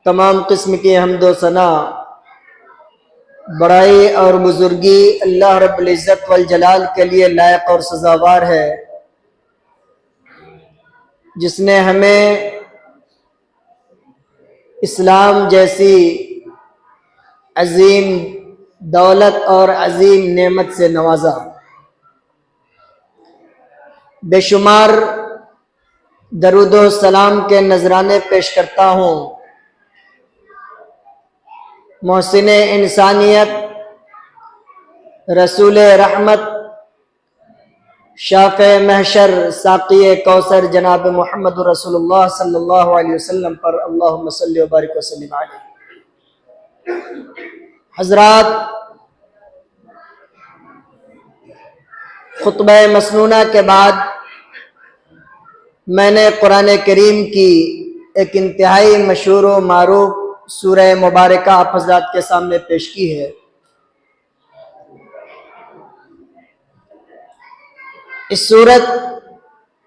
تمام قسم کی حمد و ثنا، بڑائی اور بزرگی اللہ رب العزت والجلال کے لیے لائق اور سزاوار ہے، جس نے ہمیں اسلام جیسی عظیم دولت اور عظیم نعمت سے نوازا۔ بے شمار درود و سلام کے نذرانے پیش کرتا ہوں محسن انسانیت، رسول رحمت، شافع محشر، ساقی کوثر جناب محمد رسول اللہ صلی اللہ علیہ وسلم پر اللہم صلی وبارک وسلم علیہ۔ حضرات، خطبہ مسنونہ کے بعد میں نے قرآن کریم کی ایک انتہائی مشہور و معروف سورہ مبارکہ آپ حضرات کے سامنے پیش کی ہے۔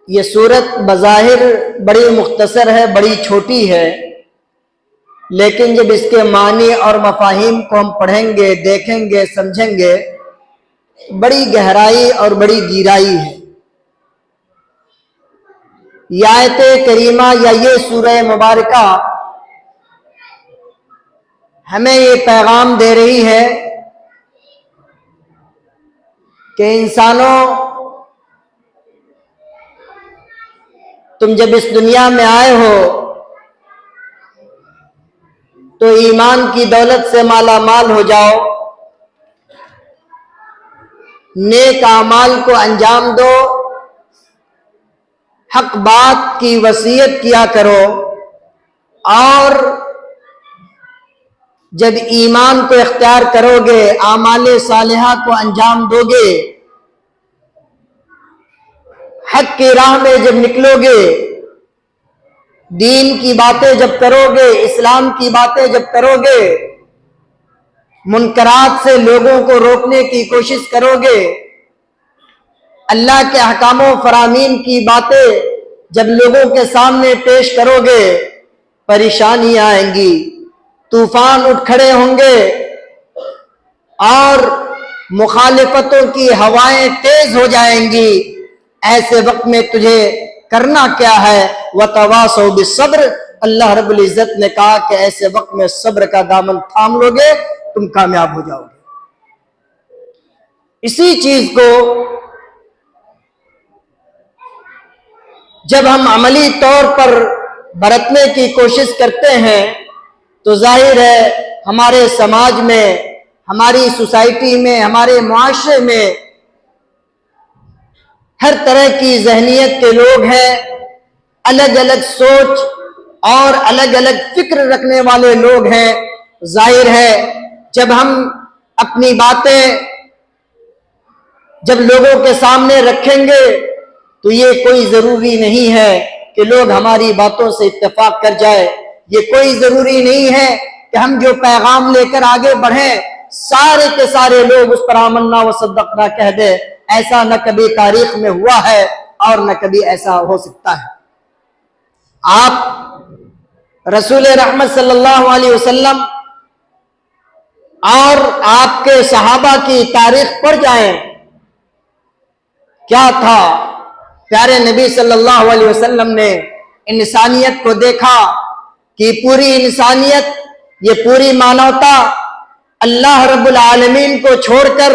یہ سورت بظاہر بڑی مختصر ہے، بڑی چھوٹی ہے، لیکن جب اس کے معنی اور مفاہیم کو ہم پڑھیں گے، دیکھیں گے، سمجھیں گے، بڑی گہرائی اور بڑی گہرائی ہے۔ یہ آیت کریمہ یا یہ سورہ مبارکہ ہمیں یہ پیغام دے رہی ہے کہ انسانوں، تم جب اس دنیا میں آئے ہو تو ایمان کی دولت سے مالا مال ہو جاؤ، نیک اعمال کو انجام دو، حق بات کی وصیت کیا کرو، اور جب ایمان کو اختیار کرو گے، اعمال صالحہ کو انجام دو گے، حق کی راہ میں جب نکلو گے، دین کی باتیں جب کرو گے، اسلام کی باتیں جب کرو گے، منکرات سے لوگوں کو روکنے کی کوشش کرو گے، اللہ کے احکام و فرامین کی باتیں جب لوگوں کے سامنے پیش کرو گے، پریشانیاں آئیں گی، طوفان اٹھ کھڑے ہوں گے، اور مخالفتوں کی ہوائیں تیز ہو جائیں گی۔ ایسے وقت میں تجھے کرنا کیا ہے؟ وَتَوَاصَوْا بِالصَّبْرِ، اللہ رب العزت نے کہا کہ ایسے وقت میں صبر کا دامن تھام لو گے، تم کامیاب ہو جاؤ گے۔ اسی چیز کو جب ہم عملی طور پر برتنے کی کوشش کرتے ہیں تو ظاہر ہے ہمارے سماج میں، ہماری سوسائٹی میں، ہمارے معاشرے میں ہر طرح کی ذہنیت کے لوگ ہیں، الگ الگ سوچ اور الگ الگ فکر رکھنے والے لوگ ہیں۔ ظاہر ہے جب ہم اپنی باتیں جب لوگوں کے سامنے رکھیں گے تو یہ کوئی ضروری نہیں ہے کہ لوگ ہماری باتوں سے اتفاق کر جائے، یہ کوئی ضروری نہیں ہے کہ ہم جو پیغام لے کر آگے بڑھیں سارے کے سارے لوگ اس پر آمنا و صدقنا کہہ دیں۔ ایسا نہ کبھی تاریخ میں ہوا ہے اور نہ کبھی ایسا ہو سکتا ہے۔ آپ رسول رحمت صلی اللہ علیہ وسلم اور آپ کے صحابہ کی تاریخ پڑھ جائیں، کیا تھا؟ پیارے نبی صلی اللہ علیہ وسلم نے انسانیت کو دیکھا کہ پوری انسانیت، یہ پوری مانوتا اللہ رب العالمین کو چھوڑ کر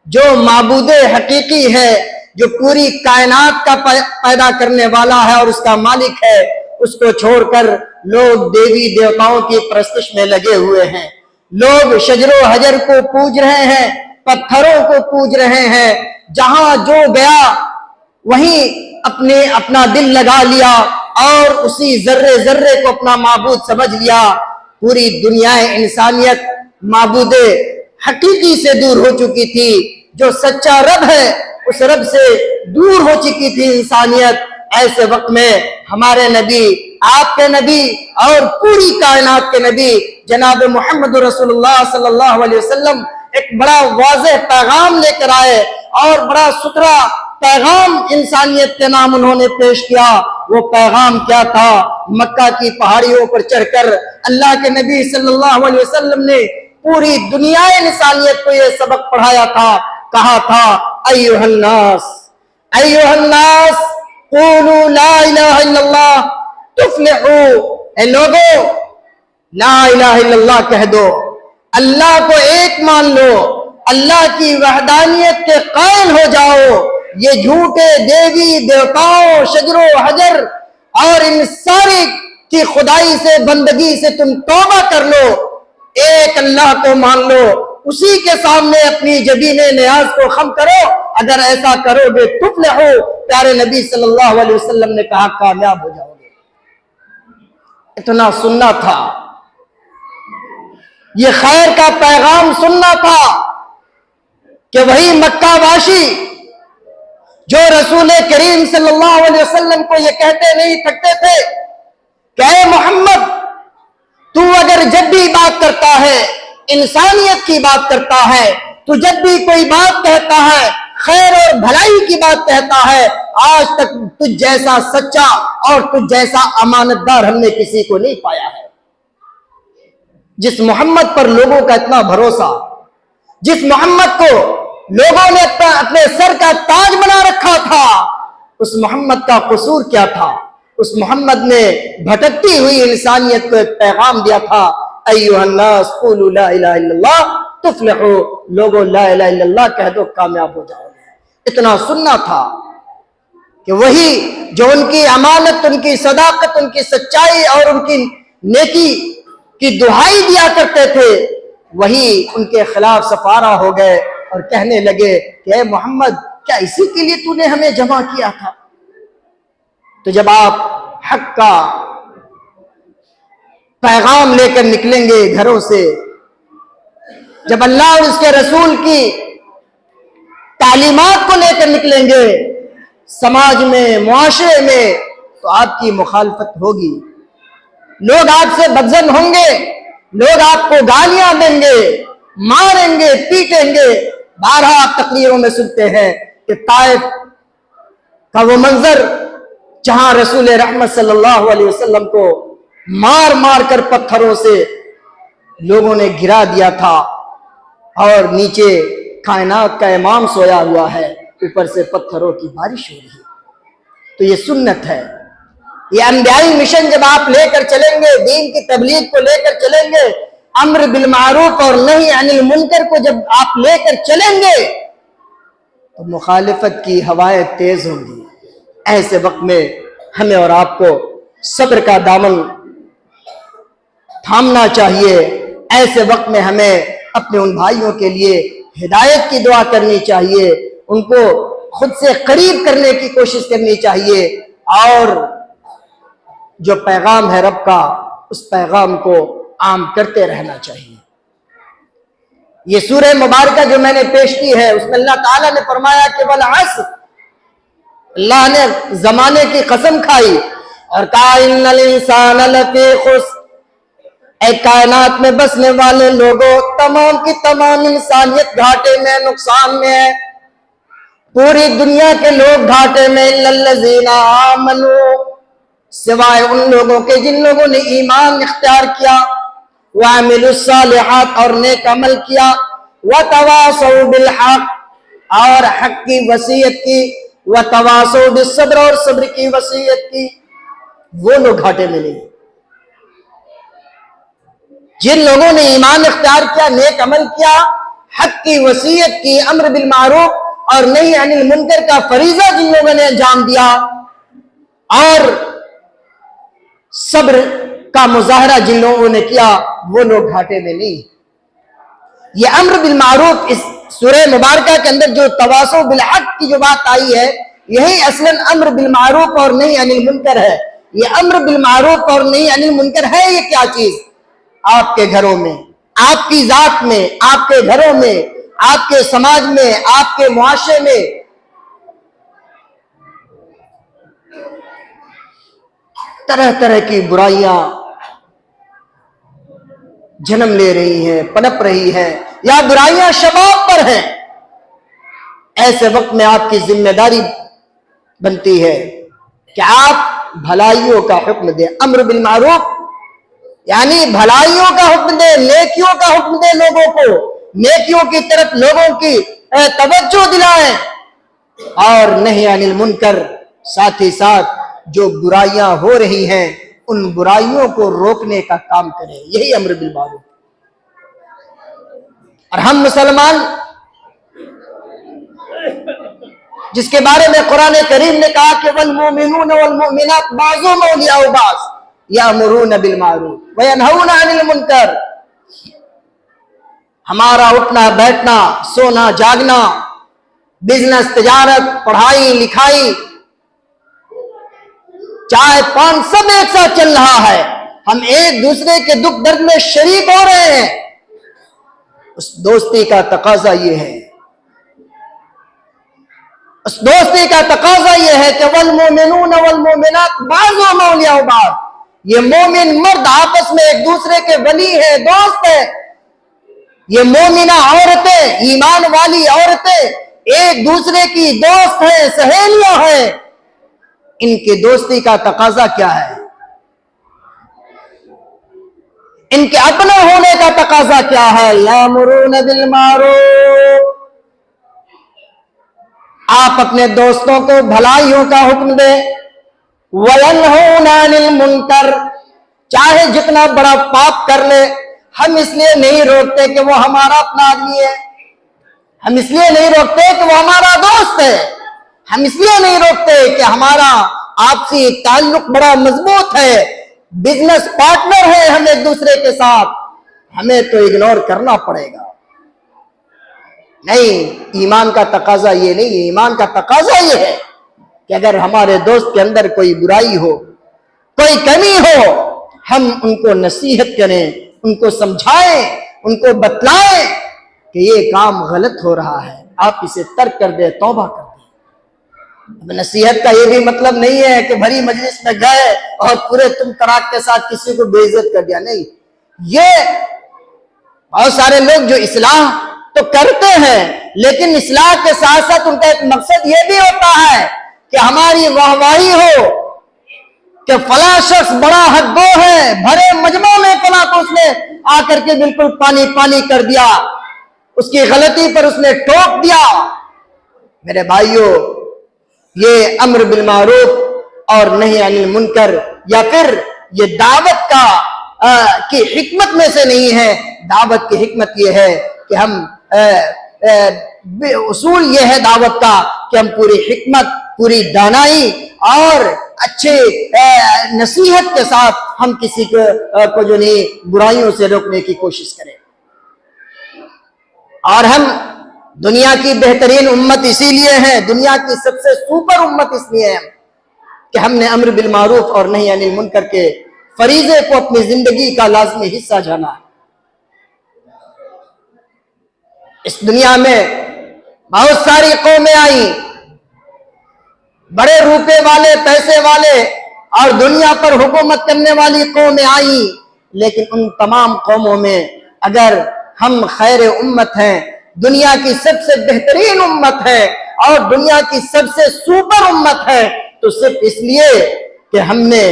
جو معبود حقیقی ہے، جو پوری کائنات کا پیدا کرنے والا ہے اور اس کا مالک ہے، اس کو چھوڑ کر لوگ دیوی دیوتاؤں کی پرستش میں لگے ہوئے ہیں۔ لوگ شجر و حجر کو پوج رہے ہیں، پتھروں کو پوج رہے ہیں، جہاں جو گیا وہیں اپنا دل لگا لیا اور اسی ذرے ذرے کو اپنا معبود سمجھ لیا۔ پوری دنیا انسانیت معبود حقیقی سے دور ہو چکی تھی، جو سچا رب ہے اس رب سے دور ہو چکی تھی انسانیت۔ ایسے وقت میں ہمارے نبی، آپ کے نبی اور پوری کائنات کے نبی جناب محمد رسول اللہ صلی اللہ علیہ وسلم ایک بڑا واضح پیغام لے کر آئے اور بڑا ستھرا پیغام انسانیت کے نام انہوں نے پیش کیا۔ وہ پیغام کیا تھا؟ مکہ کی پہاڑیوں پر چڑھ کر اللہ کے نبی صلی اللہ علیہ وسلم نے پوری دنیا انسانیت کو یہ سبق پڑھایا تھا، کہا تھا ایھا الناس قولوا لا الہ الا اللہ تفلحوا، اے لوگو لا الہ الا اللہ کہہ دو، اللہ کو ایک مان لو، اللہ کی وحدانیت کے قائل ہو جاؤ، یہ جھوٹے دیوی دیوتاؤں شجر و حجر اور ان ساری کی خدائی سے بندگی سے تم توبہ کر لو، ایک اللہ کو مان لو، اسی کے سامنے اپنی جبین نیاز کو خم کرو، اگر ایسا کرو گے تفلحو، پیارے نبی صلی اللہ علیہ وسلم نے کہا کامیاب ہو جاؤ گے۔ اتنا سننا تھا، یہ خیر کا پیغام سننا تھا کہ وہی مکہ واشی جو رسول کریم صلی اللہ علیہ وسلم کو یہ کہتے نہیں تھکتے تھے کہ اے محمد، تو اگر جب بھی بات کرتا ہے انسانیت کی بات کرتا ہے، تو جب بھی کوئی بات کہتا ہے خیر اور بھلائی کی بات کہتا ہے، آج تک تجھ جیسا سچا اور تجھ جیسا امانت دار ہم نے کسی کو نہیں پایا ہے۔ جس محمد پر لوگوں کا اتنا بھروسہ، جس محمد کو لوگوں نے اپنے سر کا تاج بنا رکھا تھا، اس محمد کا قصور کیا تھا؟ اس محمد نے بھٹکتی ہوئی انسانیت کو ایک پیغام دیا تھا، ایھا الناس قولوا لا الہ الا اللہ تفلحوا، لوگوں لا الہ الا اللہ کہہ دو کامیاب ہو جاؤ گے۔ اتنا سننا تھا کہ وہی جو ان کی امانت، ان کی صداقت، ان کی سچائی اور ان کی نیکی کی دہائی دیا کرتے تھے، وہی ان کے خلاف سفارہ ہو گئے اور کہنے لگے کہ اے محمد، کیا اسی کے لیے تو نے ہمیں جمع کیا تھا؟ تو جب آپ حق کا پیغام لے کر نکلیں گے گھروں سے، جب اللہ اور اس کے رسول کی تعلیمات کو لے کر نکلیں گے سماج میں، معاشرے میں، تو آپ کی مخالفت ہوگی، لوگ آپ سے بدظن ہوں گے، لوگ آپ کو گالیاں دیں گے، ماریں گے، پیٹیں گے۔ بارہا آپ تقریروں میں سنتے ہیں کہ طائف کا وہ منظر جہاں رسول رحمت صلی اللہ علیہ وسلم کو مار مار کر پتھروں سے لوگوں نے گرا دیا تھا، اور نیچے کائنات کا امام سویا ہوا ہے، اوپر سے پتھروں کی بارش ہو رہی ہے۔ تو یہ سنت ہے، یہ انبیائی مشن جب آپ لے کر چلیں گے، دین کی تبلیغ کو لے کر چلیں گے، امر بالمعروف اور نہی عن المنکر کو جب آپ لے کر چلیں گے تو مخالفت کی ہوائیں تیز ہوں گی۔ ایسے وقت میں ہمیں اور آپ کو صبر کا دامن تھامنا چاہیے۔ ایسے وقت میں ہمیں اپنے ان بھائیوں کے لیے ہدایت کی دعا کرنی چاہیے، ان کو خود سے قریب کرنے کی کوشش کرنی چاہیے، اور جو پیغام ہے رب کا، اس پیغام کو عام کرتے رہنا چاہیے۔ یہ سورہ مبارکہ جو میں نے پیش کی ہے، اس میں اللہ تعالیٰ نے فرمایا کہ والعصر، اللہ نے زمانے کی قسم کھائی اور کہا ان الانسان لفی خسر، اے کائنات میں بسنے والے لوگوں، تمام کی تمام انسانیت گھاٹے میں، نقصان میں ہے، پوری دنیا کے لوگ گھاٹے میں، الا الذین آمنوا، سوائے ان لوگوں کے جن لوگوں نے ایمان اختیار کیا، وعملوا الصالحات اور نیک عمل کیا، وتواصوا بالحق اور حق کی وصیت کی، وتواصوا بالصبر اور صبر کی وصیت کی، وہ لوگ گھاٹے میں نہیں۔ جن لوگوں نے ایمان اختیار کیا، نیک عمل کیا، حق کی وصیت کی، امر بالمعروف اور نہی عن المنکر کا فریضہ جن لوگوں نے انجام دیا، اور صبر کا مظاہرہ جن لوگوں نے کیا، وہ لوگ گھاٹے میں نہیں۔ یہ امر بالمعروف اس سورہ مبارکہ کے اندر جو تواصوا بالحق کی جو بات آئی ہے، یہی اصلاً امر بالمعروف اور نہی عن المنکر ہے۔ یہ امر بالمعروف اور نہی عن المنکر ہے، یہ کیا چیز؟ آپ کے گھروں میں، آپ کی ذات میں، آپ کے گھروں میں، آپ کے سماج میں، آپ کے معاشرے میں طرح طرح کی برائیاں جنم لے رہی ہیں، پنپ رہی ہیں، یا برائیاں شباب پر ہیں۔ ایسے وقت میں آپ کی ذمہ داری بنتی ہے کہ آپ بھلائیوں کا حکم دیں. امر بالمعروف یعنی بھلائیوں کا حکم دیں، نیکیوں کا حکم دیں، لوگوں کو نیکیوں کی طرف لوگوں کی توجہ دلائیں، اور نہی عن المنکر، ساتھ ہی ساتھ جو برائیاں ہو رہی ہیں ان برائیوں کو روکنے کا کام کریں. یہی امر بالمعروف. اور ہم مسلمان جس کے بارے میں قرآن کریم نے کہا کہ والمؤمنون والمؤمنات بعضهم اولیاء بعض یامرون بالمعروف وینہون عن المنکر. ہمارا اٹھنا بیٹھنا، سونا جاگنا، بزنس، تجارت، پڑھائی لکھائی، چائے پان سب ایک ساتھ چل رہا ہے. ہم ایک دوسرے کے دکھ درد میں شریک ہو رہے ہیں. اس دوستی کا تقاضا یہ ہے، اس دوستی کا تقاضا یہ ہے کہ والمؤمنون والمؤمنات بعضهم اولیاء بعض. یہ مومن مرد آپس میں ایک دوسرے کے ولی ہے، دوست ہے. یہ مومنہ عورتیں، ایمان والی عورتیں ایک دوسرے کی دوست ہیں، سہیلیاں ہیں. ان کی دوستی کا تقاضا کیا ہے؟ ان کے اپنا ہونے کا تقاضا کیا ہے؟ یامرون بالمعروف. آپ اپنے دوستوں کو بھلائیوں کا حکم دیں. وینہون عن المنکر، چاہے جتنا بڑا پاپ کر لے، ہم اس لیے نہیں روکتے کہ وہ ہمارا اپنا آدمی ہے، ہم اس لیے نہیں روکتے کہ وہ ہمارا دوست ہے، ہم اس لیے نہیں روکتے کہ ہمارا آپسی تعلق بڑا مضبوط ہے، بزنس پارٹنر ہے ہم ایک دوسرے کے ساتھ، ہمیں تو اگنور کرنا پڑے گا. نہیں، ایمان کا تقاضا یہ نہیں ہے. ایمان کا تقاضا یہ ہے کہ اگر ہمارے دوست کے اندر کوئی برائی ہو، کوئی کمی ہو، ہم ان کو نصیحت کریں، ان کو سمجھائیں، ان کو بتلائیں کہ یہ کام غلط ہو رہا ہے، آپ اسے ترک کر دیں، توبہ کر دیں. نصیحت کا یہ بھی مطلب نہیں ہے کہ بھری مجلس میں گئے اور پورے تم تراک کے ساتھ کسی کو بے عزت کر دیا. نہیں، یہ بہت سارے لوگ جو اصلاح تو کرتے ہیں لیکن اصلاح کے ساتھ ساتھ ان کا ایک مقصد یہ بھی ہوتا ہے کہ ہماری واہواہی ہو کہ فلاں شخص بڑا حق گو ہے، بھرے مجمع میں فلاں کو اس نے آ کر کے بالکل پانی پانی کر دیا، اس کی غلطی پر اس نے ٹوک دیا. میرے بھائیوں، یہ امر بالمعروف اور نہی عن المنکر یا پھر یہ دعوت کی حکمت میں سے نہیں ہے. دعوت کی حکمت یہ ہے کہ ہم اصول یہ ہے دعوت کا کہ ہم پوری حکمت، پوری دانائی اور اچھے نصیحت کے ساتھ ہم کسی کو جو نہیں برائیوں سے روکنے کی کوشش کریں. اور ہم دنیا کی بہترین امت اسی لیے ہیں، دنیا کی سب سے سپر امت اس لیے ہے کہ ہم نے امر بالمعروف اور نہی عن المنکر کے فریضے کو اپنی زندگی کا لازمی حصہ جانا ہے. اس دنیا میں بہت ساری قومیں آئیں، بڑے روپے والے، پیسے والے اور دنیا پر حکومت کرنے والی قومیں آئیں، لیکن ان تمام قوموں میں اگر ہم خیر امت ہیں، دنیا کی سب سے بہترین امت ہے اور دنیا کی سب سے سپر امت ہے، تو صرف اس لیے کہ ہم نے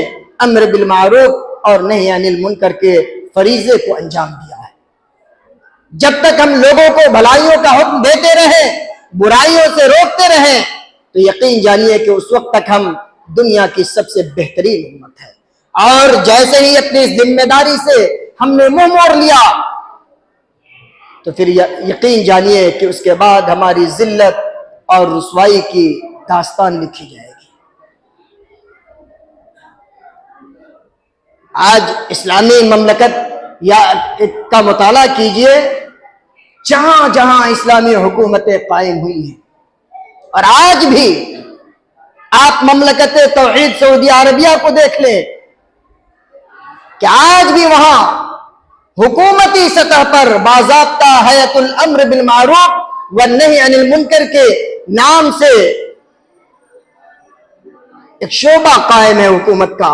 امر بالمعروف اور نہی عن المنکر کے فریضے کو انجام دیا ہے. جب تک ہم لوگوں کو بھلائیوں کا حکم دیتے رہیں، برائیوں سے روکتے رہیں، تو یقین جانیے کہ اس وقت تک ہم دنیا کی سب سے بہترین امت ہے. اور جیسے ہی اپنی ذمہ داری سے ہم نے منہ موڑ لیا تو پھر یقین جانیے کہ اس کے بعد ہماری ذلت اور رسوائی کی داستان لکھی جائے گی. آج اسلامی مملکت یا کا مطالعہ کیجئے، جہاں جہاں اسلامی حکومتیں قائم ہوئی ہیں، اور آج بھی آپ مملکت توحید سعودی عربیہ کو دیکھ لیں کہ آج بھی وہاں حکومتی سطح پر باضابطہ حیات الامر بالمعروف والنہی عن المنکر کے نام سے ایک شعبہ قائم ہے حکومت کا،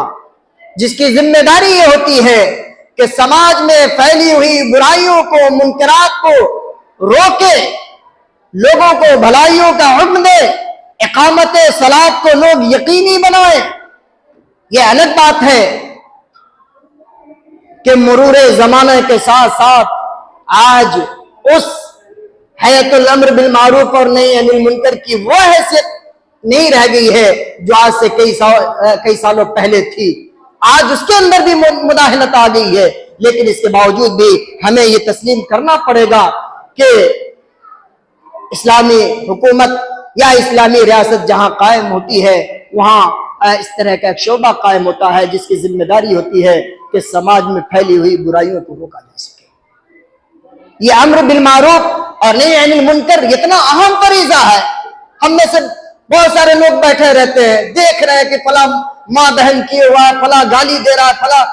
جس کی ذمہ داری یہ ہوتی ہے کہ سماج میں پھیلی ہوئی برائیوں کو، منکرات کو روکے لوگوں کو بھلائیوں کا حکم دے، اقامت صلاۃ کو لوگ یقینی بنائیں۔ یہ الگ بات ہے کہ مرور زمانہ کے ساتھ ساتھ آج اس حیات الامر بالمعروف اور نہی عن المنکر کی وہ حیثیت نہیں رہ گئی ہے جو آج سے کئی سالوں پہلے تھی۔ آج اس کے اندر بھی مداہنت آ گئی ہے، لیکن اس کے باوجود بھی ہمیں یہ تسلیم کرنا پڑے گا کہ اسلامی حکومت یا اسلامی ریاست جہاں قائم ہوتی ہے وہاں اس طرح کا ایک شعبہ قائم ہوتا ہے جس کی ذمہ داری ہوتی ہے کہ سماج میں پھیلی ہوئی برائیوں کو روکا جا سکے۔ یہ امر بالمعروف اور نہی عن المنکر اتنا اہم فریضہ ہے۔ ہم میں سے بہت سارے لوگ بیٹھے رہتے ہیں، دیکھ رہے ہیں کہ فلاں ماں بہن کیے ہوا ہے، فلاں گالی دے رہا ہے، فلاں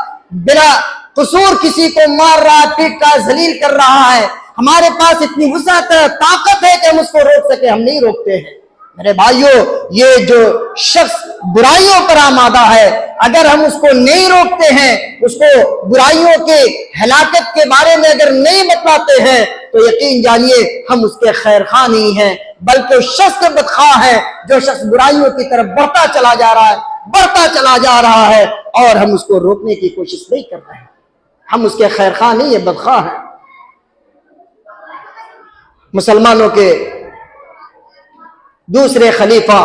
بلا قصور کسی کو مار رہا ہے، پیٹ رہا ہے، ذلیل کر رہا ہے۔ ہمارے پاس اتنی وسعت ہے، طاقت ہے کہ ہم اس کو روک سکیں، ہم نہیں روکتے ہیں۔ میرے بھائیوں، یہ جو شخص برائیوں پر آمادہ ہے، اگر ہم اس کو نہیں روکتے ہیں، اس کو برائیوں کے ہلاکت کے بارے میں اگر نہیں بتلاتے ہیں تو یقین جانیے ہم اس کے خیر خواہ نہیں ہیں، بلکہ اس شخص کے بدخواہ ہیں جو شخص برائیوں کی طرف بڑھتا چلا جا رہا ہے اور ہم اس کو روکنے کی کوشش نہیں کر رہے ہیں۔ ہم اس کے خیر خواہ نہیں ہیں، بدخواہ ہیں۔ مسلمانوں کے دوسرے خلیفہ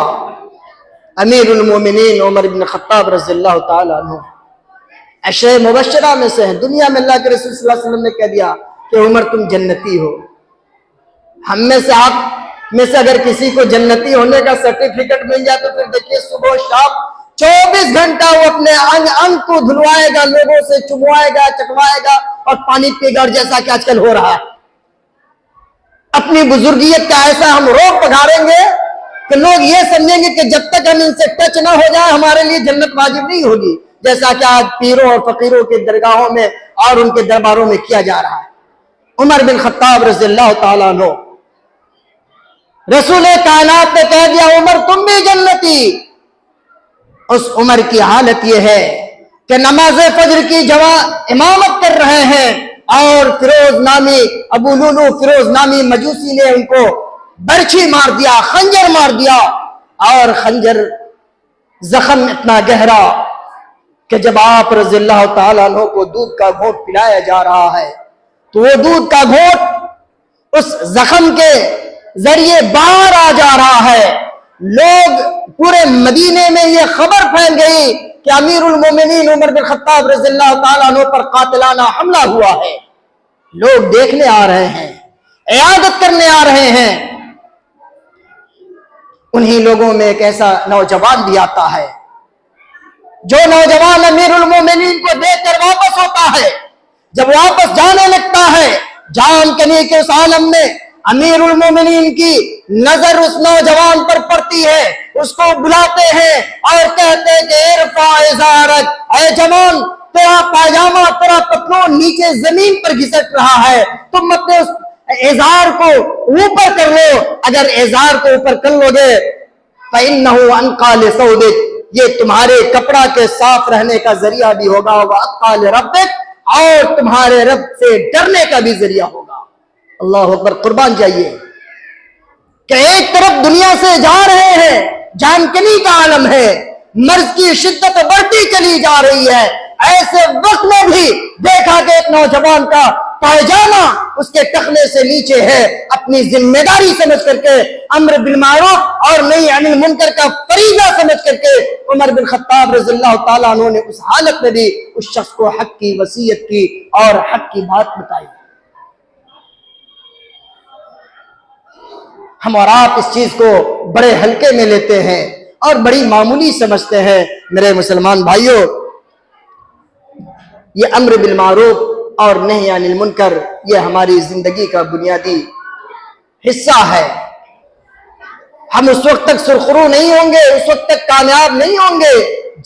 امیر المومنین عمر بن خطاب رضی اللہ تعالی عنہ عشرہ مبشرہ میں سے ہیں۔ دنیا میں اللہ کے رسول صلی اللہ علیہ وسلم نے کہہ دیا کہ عمر تم جنتی ہو۔ ہم میں سے آپ میں سے اگر کسی کو جنتی ہونے کا سرٹیفکیٹ مل جائے تو پھر دیکھیے صبح و شام 24 گھنٹہ وہ اپنے انگ کو دھلوائے گا، لوگوں سے چموائے گا، چٹوائے گا اور پانی پیے گا، اور جیسا کہ آج کل ہو رہا ہے۔ اپنی بزرگیت کا ایسا ہم روک پگھاریں گے کہ لوگ یہ سمجھیں گے کہ جب تک ہم ان سے ٹچ نہ ہو جائے ہمارے لیے جنت واجب نہیں ہوگی، جیسا کہ آج پیروں اور فقیروں کے درگاہوں میں اور ان کے درباروں میں کیا جا رہا ہے۔ عمر بن خطاب رضی اللہ تعالیٰ عنہ، رسول کائنات نے کہہ دیا عمر تم بھی جنتی۔ اس عمر کی حالت یہ ہے کہ نماز فجر کی امامت کر رہے ہیں اور فیروز نامی ابو لولو فیروز نامی مجوسی نے ان کو برچھی مار دیا، خنجر مار دیا، اور خنجر زخم اتنا گہرا کہ جب آپ رضی اللہ تعالیٰ عنہ کو دودھ کا گھونٹ پلایا جا رہا ہے تو وہ دودھ کا گھونٹ اس زخم کے ذریعے باہر آ جا رہا ہے۔ لوگ پورے مدینے میں یہ خبر پھیل گئی کہ امیر المومنین عمر بن خطاب رضی اللہ تعالیٰ عنہ پر قاتلانہ حملہ ہوا ہے۔ لوگ دیکھنے آ رہے ہیں، عیادت کرنے آ رہے ہیں۔ انہی لوگوں میں ایک ایسا نوجوان بھی آتا ہے جو نوجوان امیر المومنین کو دیکھ کر واپس ہوتا ہے۔ جب واپس جانے لگتا ہے جان کنی کے اس عالم میں امیر المومنین کی نظر اس نوجوان پر پڑتی ہے، اس کو بلاتے ہیں اور کہتے ہیں کہ ارفع ازارک، اے جوان تیرا پاجامہ تیرا پتلون نیچے زمین پر گھسٹ رہا ہے، تم اپنے اس ازار کو اوپر کر لو، اگر ازار کو اوپر کر لو گے فَإِنَّهُ أَنْقَى لِثَوْبِكَ، یہ تمہارے کپڑا کے صاف رہنے کا ذریعہ بھی ہوگا، وَأَتْقَى لِرَبِّكَ، اور تمہارے رب سے ڈرنے کا بھی ذریعہ ہوگا۔ اللہ اکبر، قربان جائیے کہ ایک طرف دنیا سے جا رہے ہیں، جان کنی کا عالم ہے، مرض کی شدت بڑھتی چلی جا رہی ہے، ایسے وقت میں بھی دیکھا کہ ایک نوجوان کا پائجامہ اس کے ٹخنے سے نیچے ہے، اپنی ذمہ داری سمجھ کر کے امر بالمعروف اور نہی عن المنکر کا فریضہ سمجھ کر کے عمر بن خطاب رضی اللہ تعالیٰ عنہ نے اس حالت میں بھی اس شخص کو حق کی وصیت کی اور حق کی بات بتائی۔ ہم اور آپ اس چیز کو بڑے ہلکے میں لیتے ہیں اور بڑی معمولی سمجھتے ہیں۔ میرے مسلمان بھائیوں، یہ امر بالمعروف اور نہی عن المنکر یہ ہماری زندگی کا بنیادی حصہ ہے۔ ہم اس وقت تک سرخرو نہیں ہوں گے، اس وقت تک کامیاب نہیں ہوں گے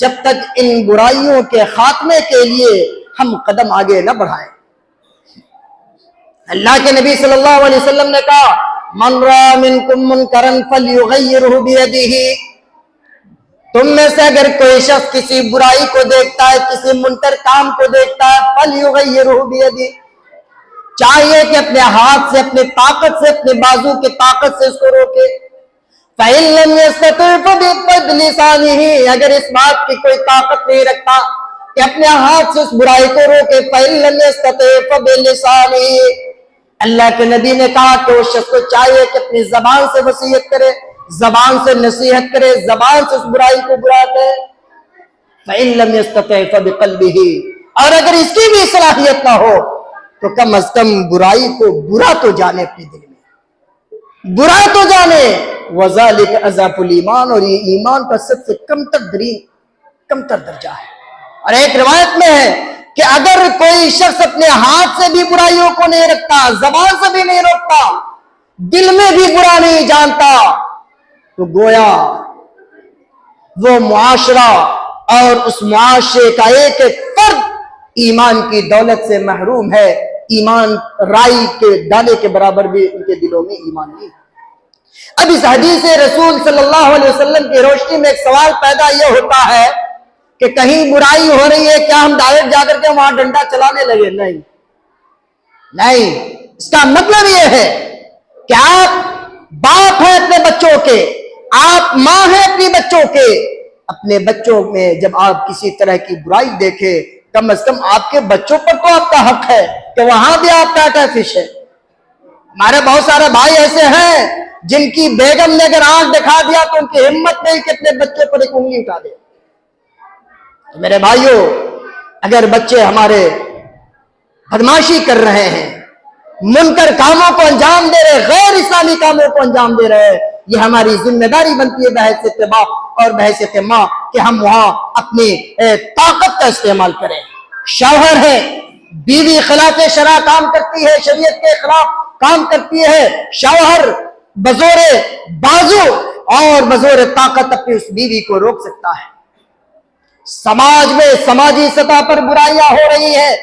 جب تک ان برائیوں کے خاتمے کے لیے ہم قدم آگے نہ بڑھائیں۔ اللہ کے نبی صلی اللہ علیہ وسلم نے کہا من رأى منکم منکرا فلیغیرہ بیدہ، تم میں سے اگر کوئی شخص کسی برائی کو دیکھتا ہے، کسی منکر کام کو دیکھتا ہے، فلیغیرہ بیدہ، چاہیے کہ اپنے ہاتھ سے، اپنے طاقت سے، اپنے بازو کے طاقت سے اس کو روکے۔ فَإِن لَمْ يَسْتَطِعْ فَبِلِسَانِهِ، اگر اس بات کی کوئی طاقت نہیں رکھتا کہ اپنے ہاتھ سے اس برائی کو روکے، فَإِن لَمْ يَسْتَطِعْ فَبِلِسَانِهِ، اللہ کے نبی نے کہا کہ اس شخص کو چاہیے کہ اپنی زبان سے وصیت کرے، زبان سے نصیحت کرے، زبان سے اس برائی کو برا کرے۔ فَإِن لَمْ يَسْتَطِعْ فَبِقَلْبِهِ، اور اگر اس کی بھی صلاحیت نہ ہو تو کم از کم برائی کو برا تو جانے، اپنے دل میں برا تو جانے۔ وَذَلِكَ أَضْعَفُ الْإِيمَانِ، اور یہ ایمان کا سب سے کمتر درجہ ہے۔ اور ایک روایت میں ہے کہ اگر کوئی شخص اپنے ہاتھ سے بھی برائیوں کو نہیں رکھتا، زبان سے بھی نہیں روکتا، دل میں بھی برا نہیں جانتا، تو گویا وہ معاشرہ اور اس معاشرے کا ایک ایک فرد ایمان کی دولت سے محروم ہے۔ ایمان رائی کے دانے کے برابر بھی ان کے دلوں میں ایمان نہیں۔ اب اس حدیث رسول صلی اللہ علیہ وسلم کی روشنی میں ایک سوال پیدا یہ ہوتا ہے کہ کہیں برائی ہو رہی ہے، کیا ہم ڈائریکٹ جا کر کے وہاں ڈنڈا چلانے لگے؟ نہیں، اس کا مطلب یہ ہے کہ آپ باپ ہیں اپنے بچوں کے، آپ ماں ہیں اپنے بچوں کے، اپنے بچوں میں جب آپ کسی طرح کی برائی دیکھیں، کم از کم آپ کے بچوں پر تو آپ کا حق ہے کہ وہاں بھی آپ ٹاٹا فش ہے۔ ہمارے بہت سارے بھائی ایسے ہیں جن کی بیگم نے اگر آنکھ دکھا دیا تو ان کی ہمت نہیں کہ اپنے بچے پر ایک انگلی اٹھا دے۔ تو میرے بھائیوں، اگر بچے ہمارے بدماشی کر رہے ہیں، منکر کاموں کو انجام دے رہے، غیر اسلامی کاموں کو انجام دے رہے، یہ ہماری ذمہ داری بنتی ہے بحیثیت باپ اور بحیثیت ماں کہ ہم وہاں اپنی طاقت کا استعمال کریں۔ شوہر ہے، بیوی خلاف شرع کام کرتی ہے، شریعت کے خلاف کام کرتی ہے، شوہر بزور بازو اور بزور طاقت اپنی اس بیوی کو روک سکتا ہے۔ سماج میں سماجی سطح پر برائیاں ہو رہی ہیں،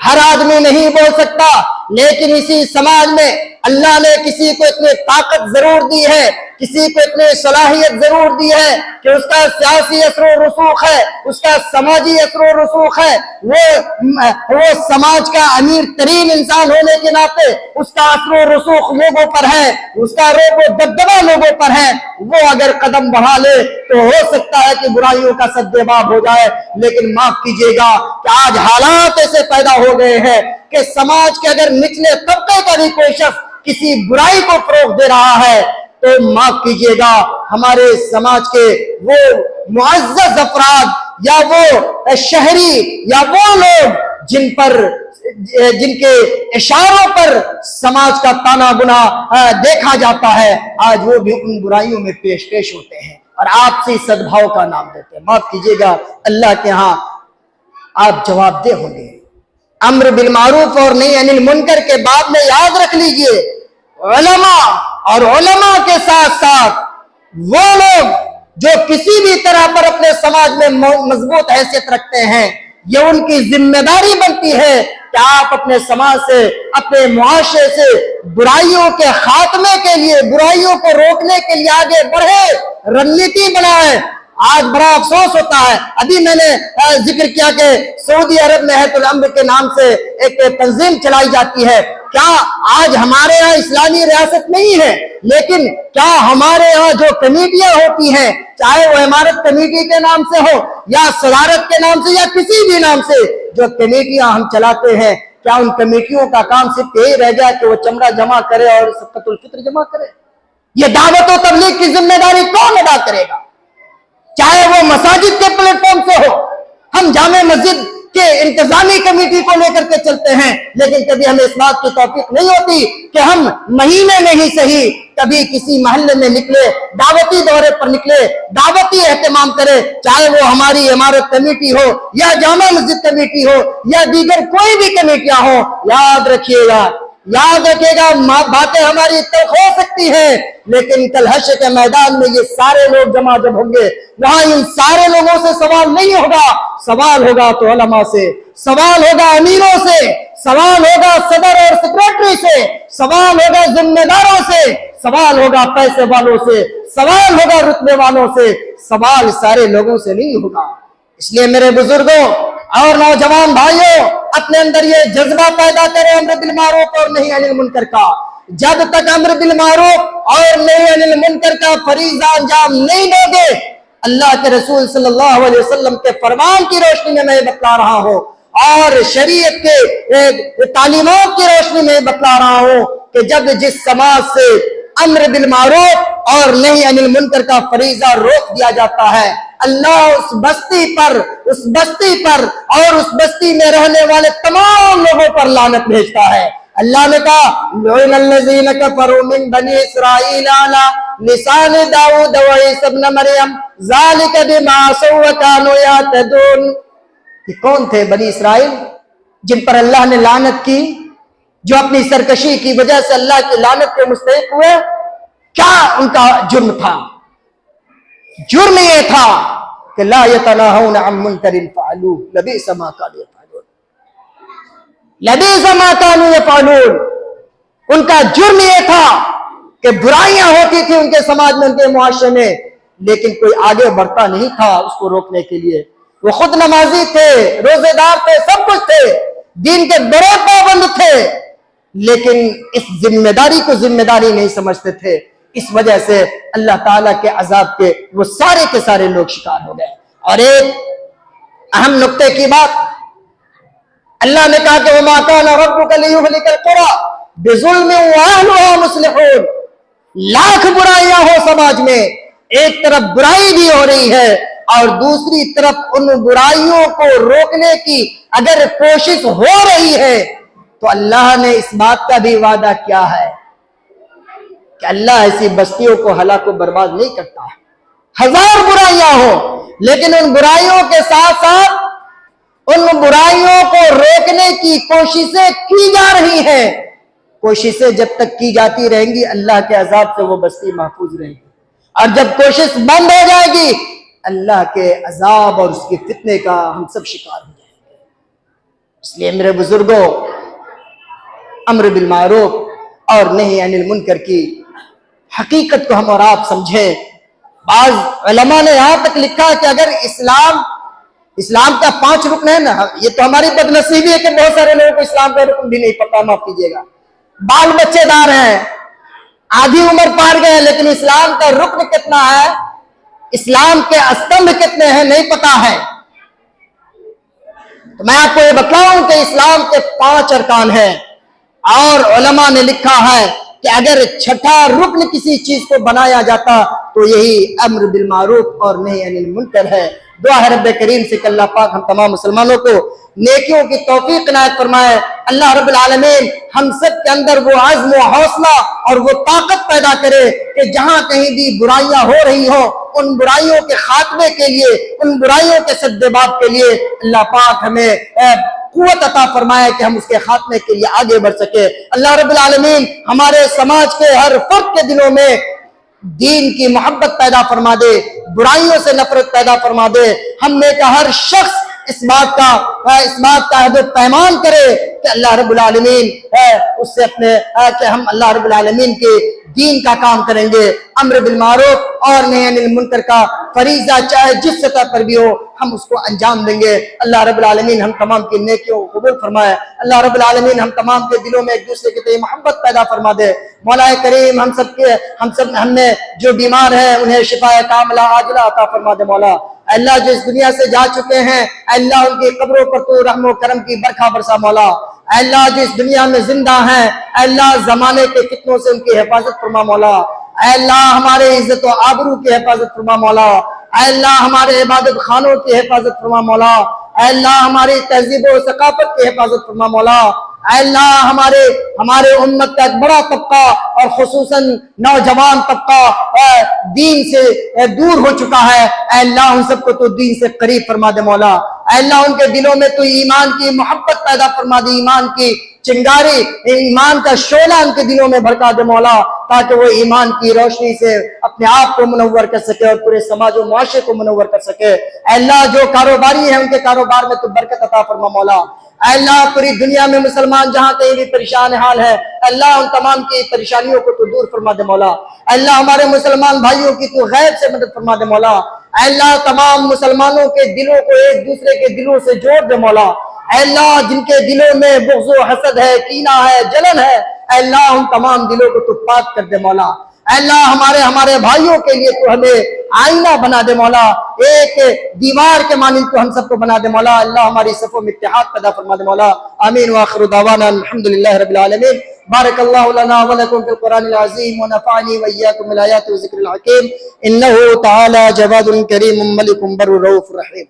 ہر آدمی نہیں بول سکتا، لیکن اسی سماج میں اللہ نے کسی کو اتنی طاقت ضرور دی ہے، کسی کو اتنی صلاحیت ضرور دی ہے کہ اس کا سیاسی اثر و رسوخ ہے، اس کا سماجی اثر و رسوخ ہے، وہ سماج کا امیر ترین انسان ہونے کے ناطے اس کا اثر و رسوخ لوگوں پر ہے، اس کا روب و دبدبہ لوگوں پر ہے۔ وہ اگر قدم بڑھا لے تو ہو سکتا ہے کہ برائیوں کا سدباب ہو جائے، لیکن معاف کیجیے گا کہ آج حالات ایسے پیدا ہو گئے ہیں کہ سماج کے اگر نچلے طبقے کا بھی کوئی شخص کسی برائی کو فروغ دے رہا ہے تو معاف کیجیے گا، ہمارے سماج کے وہ معزز افراد یا وہ شہری یا وہ لوگ جن کے اشاروں پر سماج کا تانا گنا دیکھا جاتا ہے، آج وہ بھی ان برائیوں میں پیش ہوتے ہیں اور آپسی سدبھاؤ کا نام دیتے ہیں۔ معاف کیجیے گا، اللہ کے ہاں آپ جواب دہ ہوں گے۔ امر بالمعروف اور نہی عن المنکر کے بعد میں یاد رکھ لیجئے، علماء اور علماء کے ساتھ ساتھ وہ لوگ جو کسی بھی طرح پر اپنے سماج میں مضبوط حیثیت رکھتے ہیں، یہ ان کی ذمہ داری بنتی ہے کہ آپ اپنے سماج سے، اپنے معاشرے سے برائیوں کے خاتمے کے لیے، برائیوں کو روکنے کے لیے آگے بڑھے، رننیتی بنائے۔ آج بڑا افسوس ہوتا ہے، ابھی میں نے ذکر کیا کہ سعودی عرب میں حیۃ الامر کے نام سے ایک تنظیم چلائی جاتی ہے۔ کیا آج ہمارے یہاں اسلامی ریاست نہیں ہے، لیکن کیا ہمارے یہاں جو کمیٹیاں ہوتی ہیں، چاہے وہ عمارت کمیٹی کے نام سے ہو یا صدارت کے نام سے یا کسی بھی نام سے، جو کمیٹیاں ہم چلاتے ہیں، کیا ان کمیٹیوں کا کام صرف یہی رہ جائے کہ وہ چمڑا جمع کرے اور صدقۃ الفطر جمع کرے؟ یہ دعوت و تبلیغ کی ذمہ داری کون ادا کرے گا؟ چاہے وہ مساجد کے پلیٹ فارم سے ہو، ہم جامع مسجد کے انتظامی کمیٹی کو لے کر کے چلتے ہیں، لیکن کبھی ہمیں اس بات کی توفیق نہیں ہوتی کہ ہم مہینے میں ہی صحیح کبھی کسی محلے میں نکلے، دعوتی دورے پر نکلے، دعوتی اہتمام کرے، چاہے وہ ہماری عمارت کمیٹی ہو یا جامع مسجد کمیٹی ہو یا دیگر کوئی بھی کمیٹیاں ہو۔ یاد رکھیے گا، باتیں ہماری تلخ ہو سکتی ہیں، لیکن کل حشر کے میدان میں یہ سارے لوگ جمع جب ہوں گے، وہاں ان سارے لوگوں سے سوال نہیں ہوگا، سوال ہوگا تو علماء سے، سوال ہوگا امیروں سے، سوال ہوگا صدر اور سیکریٹری سے، سوال ہوگا ذمہ داروں سے، سوال ہوگا پیسے والوں سے، سوال ہوگا رتبے والوں سے، سوال سارے لوگوں سے نہیں ہوگا۔ اس لیے میرے بزرگوں اور نوجوان بھائیوں، اپنے اندر یہ جذبہ پیدا کرے امر بالمعروف اور نہی عن المنکر کا. جب تک امر بالمعروف اور نہی عن المنکر کا فریضہ انجام نہیں دو گے، اللہ کے رسول صلی اللہ علیہ وسلم کے فرمان کی روشنی میں میں بتلا رہا ہوں اور شریعت کے تعلیمات کی روشنی میں بتلا رہا ہوں کہ جب جس سماج سے امر بالمعروف اور نہی عن المنکر کا فریضہ روک دیا جاتا ہے، اللہ اس بستی پر اور اس بستی میں رہنے والے تمام لوگوں پر لعنت بھیجتا ہے. اللہ نے کہا لعن الذین کفروا من بنی اسرائیل علی لسان داؤد وعیسی ابن مریم ذالک بما عصوا وکانوا یعتدون. یہ کون تھے بنی اسرائیل جن پر اللہ نے لعنت کی، جو اپنی سرکشی کی وجہ سے اللہ کی لعنت کے مستحق ہوئے؟ کیا ان کا جرم تھا؟ جرم یہ تھا کہ لا یتناہون عن منکر فعلوہ لبئس ما کانوا یفعلون. لبئس ما کانوا یفعلون. ان کا جرم یہ تھا کہ برائیاں ہوتی تھی ان کے سماج میں، ان کے معاشرے میں، لیکن کوئی آگے بڑھتا نہیں تھا اس کو روکنے کے لیے. وہ خود نمازی تھے، روزے دار تھے، سب کچھ تھے، دین کے بڑے پابند تھے، لیکن اس ذمہ داری کو ذمہ داری نہیں سمجھتے تھے. اس وجہ سے اللہ تعالیٰ کے عذاب کے وہ سارے کے سارے لوگ شکار ہو گئے. اور ایک اہم نقطے کی بات، اللہ نے کہا کہ وَمَا كَانَ رَبُّكَ لِيُهْلِكَ الْقُرَىٰ بِظُلْمٍ وَأَهْلُهَا مُصْلِحُونَ. لاکھ برائیاں ہو سماج میں، ایک طرف برائی بھی ہو رہی ہے اور دوسری طرف ان برائیوں کو روکنے کی اگر کوشش ہو رہی ہے تو اللہ نے اس بات کا بھی وعدہ کیا ہے کہ اللہ ایسی بستیوں کو ہلاک و برباد نہیں کرتا. ہزار برائیاں ہوں لیکن ان برائیوں کے ساتھ ساتھ ان برائیوں کو روکنے کی کوششیں کی جا رہی ہیں. کوششیں جب تک کی جاتی رہیں گی اللہ کے عذاب سے وہ بستی محفوظ رہے گی، اور جب کوشش بند ہو جائے گی اللہ کے عذاب اور اس کے فتنے کا ہم سب شکار ہو جائیں گے. اس لیے میرے بزرگوں، امر بالمعروف اور نہی عن المنکر کی حقیقت کو ہم اور آپ سمجھیں. بعض علماء نے یہاں تک لکھا کہ اگر اسلام کا 5 رکن ہے نا، یہ تو ہماری بدنصیبی ہے کہ بہت سارے لوگوں کو اسلام کا رکن بھی نہیں پتا، معاف کیجیے گا. بال بچے دار ہیں، آدھی عمر پار گئے، لیکن اسلام کا رکن کتنا ہے، اسلام کے استمبھ کتنے ہیں نہیں پتا ہے. تو میں آپ کو یہ بتلاؤں کہ اسلام کے 5 ارکان ہیں، اور علماء نے لکھا ہے کہ اگر 6واں رکن کسی چیز کو بنایا جاتا تو یہی امر بالمعروف اور نہی عن المنکر ہے. دعا ہے رب کریم سے کہ اللہ پاک ہم تمام مسلمانوں کو نیکیوں کی توفیق عنایت فرمائے. اللہ رب العالمین ہم سب کے اندر وہ عزم و حوصلہ اور وہ طاقت پیدا کرے کہ جہاں کہیں بھی برائیاں ہو رہی ہوں ان برائیوں کے خاتمے کے لیے، ان برائیوں کے سدباب کے لیے اللہ پاک ہمیں قوت عطا فرمائے کہ ہم اس کے خاتمے کے لیے آگے بڑھ سکے. اللہ رب العالمین ہمارے سماج کے ہر فرد کے دلوں میں دین کی محبت پیدا فرما دے، برائیوں سے نفرت پیدا فرما دے. ہم میں کا ہر شخص اس بات کا عہد و پیمان کرے کہ اللہ رب العالمین اس سے کہ ہم اللہ رب العالمین کے دین کا کام کریں گے. امر بالمعروف اور نہی عن المنکر کا فریضہ چاہے جس سطح پر بھی ہو ہم اس کو انجام دیں گے. اللہ رب العالمین ہم تمام کی نیکیوں کو قبول فرمائے. اللہ رب العالمین ہم تمام کے دلوں میں ایک دوسرے کے تئیں محبت پیدا فرما دے. مولا کریم ہم میں جو بیمار ہیں انہیں شفا کاملہ عاجلہ عطا فرما دے. مولا اللہ جو اس دنیا سے جا چکے ہیں اللہ ان کی قبروں پر تو رحم و کرم کی برکھا برسا. مولا اللہ جو اس دنیا میں زندہ ہیں اللہ زمانے کے فتنوں سے ان کی حفاظت فرما. مولا اللہ ہمارے عزت و آبرو کی حفاظت فرما. مولا اللہ ہمارے عبادت خانوں کی حفاظت فرما. مولا اللہ ہماری تہذیب و ثقافت کی حفاظت فرما. مولا اللہ ہمارے امت کا ایک بڑا طبقہ اور خصوصاً نوجوان طبقہ دین سے دور ہو چکا ہے، اللہ ان سب کو تو دین سے قریب فرما دے. مولا اللہ ان کے دلوں میں تو ایمان کی محبت پیدا فرما دے، ایمان کی چنگاری، ایمان کا شعلہ ان کے دلوں میں بھڑکا دے. مولا تاکہ وہ ایمان کی روشنی سے اپنے آپ کو منور کر سکے اور پورے سماج و معاشرے کو منور کر سکے. اللہ جو کاروباری ہیں ان کے کاروبار میں تو برکت عطا فرما. مولا اللہ پوری دنیا میں مسلمان جہاں کہیں بھی پریشان حال ہے اللہ ان تمام کی پریشانیوں کو تو دور فرما دے. مولا اللہ ہمارے مسلمان بھائیوں کی تو غیب سے مدد فرما دے. مولا اللہ تمام مسلمانوں کے دلوں کو ایک دوسرے کے دلوں سے جوڑ دے. مولا اے اللہ جن کے دلوں میں بغض و حسد ہے، کینہ ہے، جلن ہے، اے اللہ ان تمام دلوں کو تو پاک کر دے مولا۔ اے اللہ ہمارے بھائیوں کے لیے تو ہمیں آئینہ بنا دے مولا، ایک دیوار کے مانند تو ہم سب کو بنا دے مولا۔ اللہ ہماری صفوں میں اتحاد پیدا فرما دے مولا۔ آمین وآخر دعوانا الحمدللہ رب العالمین۔ بارک اللہ لنا ولکم فی القرآن العظیم ونفعنی وإیاکم بالآیات والذکر الحکیم، انہ تعالی جواد کریم ملک بر رؤوف رحیم۔